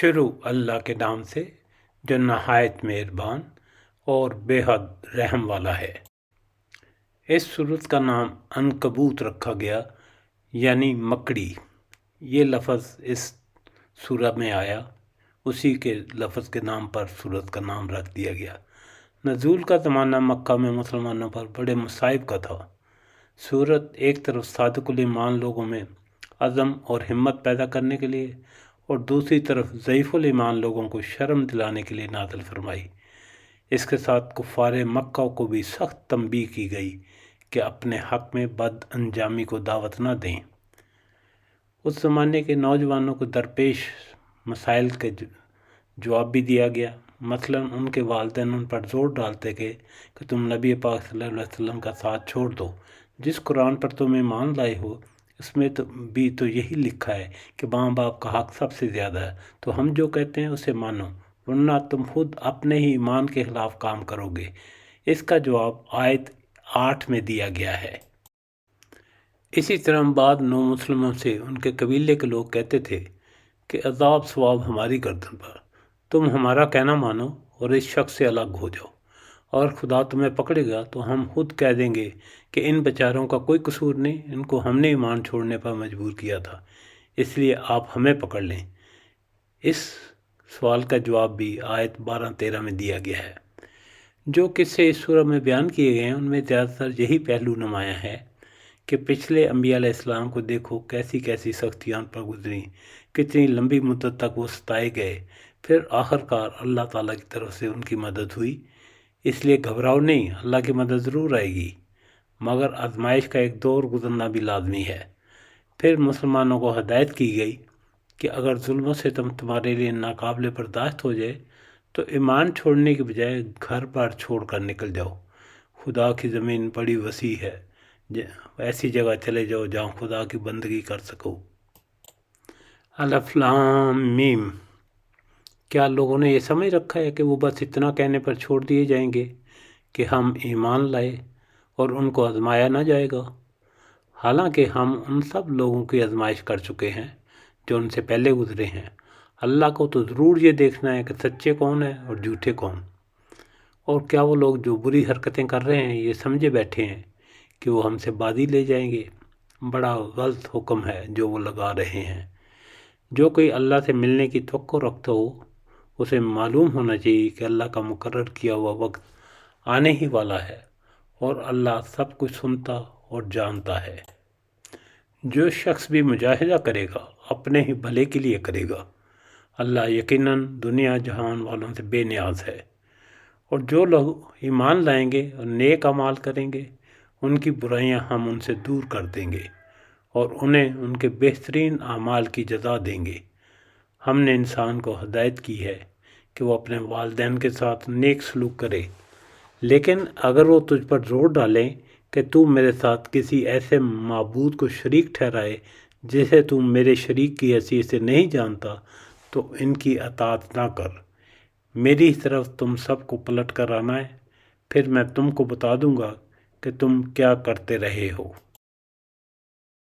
شروع اللہ کے نام سے جو نہایت مہربان اور بے حد رحم والا ہے۔ اس سورت کا نام عنکبوت رکھا گیا، یعنی مکڑی۔ یہ لفظ اس سورہ میں آیا، اسی کے لفظ کے نام پر سورت کا نام رکھ دیا گیا۔ نزول کا زمانہ مکہ میں مسلمانوں پر بڑے مصائب کا تھا۔ سورت ایک طرف صادق الایمان لوگوں میں عزم اور ہمت پیدا کرنے کے لیے اور دوسری طرف ضعیف الایمان لوگوں کو شرم دلانے کے لیے نازل فرمائی۔ اس کے ساتھ کفار مکہ کو بھی سخت تنبیہ کی گئی کہ اپنے حق میں بد انجامی کو دعوت نہ دیں۔ اس زمانے کے نوجوانوں کو درپیش مسائل کے جواب بھی دیا گیا۔ مثلاً ان کے والدین ان پر زور ڈالتے کہ تم نبی پاک صلی اللہ علیہ وسلم کا ساتھ چھوڑ دو۔ جس قرآن پر تم ایمان لائے ہو اس میں بھی تو یہی لکھا ہے کہ ماں باپ کا حق سب سے زیادہ ہے، تو ہم جو کہتے ہیں اسے مانو، ورنہ تم خود اپنے ہی ایمان کے خلاف کام کرو گے۔ اس کا جواب آیت 8 میں دیا گیا ہے۔ اسی طرح بعد نو مسلموں سے ان کے قبیلے کے لوگ کہتے تھے کہ عذاب ثواب ہماری گردن پر، تم ہمارا کہنا مانو اور اس شخص سے الگ ہو جاؤ، اور خدا تمہیں پکڑے گا تو ہم خود کہہ دیں گے کہ ان بیچاروں کا کوئی قصور نہیں، ان کو ہم نے ایمان چھوڑنے پر مجبور کیا تھا، اس لیے آپ ہمیں پکڑ لیں۔ اس سوال کا جواب بھی آیت 12-13 میں دیا گیا ہے۔ جو قصے اس سورہ میں بیان کیے گئے ہیں ان میں زیادہ تر یہی پہلو نمایاں ہے کہ پچھلے انبیاء علیہ السلام کو دیکھو کیسی کیسی سختیاں پر گزریں، کتنی لمبی مدت تک وہ ستائے گئے، پھر آخرکار اللہ تعالیٰ کی طرف سے ان کی مدد ہوئی۔ اس لیے گھبراؤ نہیں، اللہ کی مدد ضرور آئے گی، مگر آزمائش کا ایک دور گزرنا بھی لازمی ہے۔ پھر مسلمانوں کو ہدایت کی گئی کہ اگر ظلم و ستم تمہارے لیے ناقابل برداشت ہو جائے تو ایمان چھوڑنے کے بجائے گھر بار چھوڑ کر نکل جاؤ۔ خدا کی زمین بڑی وسیع ہے، ایسی جگہ چلے جاؤ جہاں خدا کی بندگی کر سکو۔ الف لام میم۔ کیا لوگوں نے یہ سمجھ رکھا ہے کہ وہ بس اتنا کہنے پر چھوڑ دیے جائیں گے کہ ہم ایمان لائے اور ان کو آزمایا نہ جائے گا؟ حالانکہ ہم ان سب لوگوں کی آزمائش کر چکے ہیں جو ان سے پہلے گزرے ہیں۔ اللہ کو تو ضرور یہ دیکھنا ہے کہ سچے کون ہیں اور جھوٹے کون۔ اور کیا وہ لوگ جو بری حرکتیں کر رہے ہیں یہ سمجھے بیٹھے ہیں کہ وہ ہم سے بازی لے جائیں گے؟ بڑا غلط حکم ہے جو وہ لگا رہے ہیں۔ جو کوئی اللہ سے ملنے کی توقع رکھتا ہو اسے معلوم ہونا چاہیے کہ اللہ کا مقرر کیا ہوا وقت آنے ہی والا ہے، اور اللہ سب کچھ سنتا اور جانتا ہے۔ جو شخص بھی مجاہدہ کرے گا اپنے ہی بھلے کے لیے کرے گا، اللہ یقیناً دنیا جہان والوں سے بے نیاز ہے۔ اور جو لوگ ایمان لائیں گے اور نیک اعمال کریں گے ان کی برائیاں ہم ان سے دور کر دیں گے اور انہیں ان کے بہترین اعمال کی جزا دیں گے۔ ہم نے انسان کو ہدایت کی ہے کہ وہ اپنے والدین کے ساتھ نیک سلوک کرے، لیکن اگر وہ تجھ پر زور ڈالیں کہ تو میرے ساتھ کسی ایسے معبود کو شریک ٹھہرائے جسے تو میرے شریک کی حیثیت سے نہیں جانتا تو ان کی اطاعت نہ کر۔ میری طرف تم سب کو پلٹ کر آنا ہے، پھر میں تم کو بتا دوں گا کہ تم کیا کرتے رہے ہو۔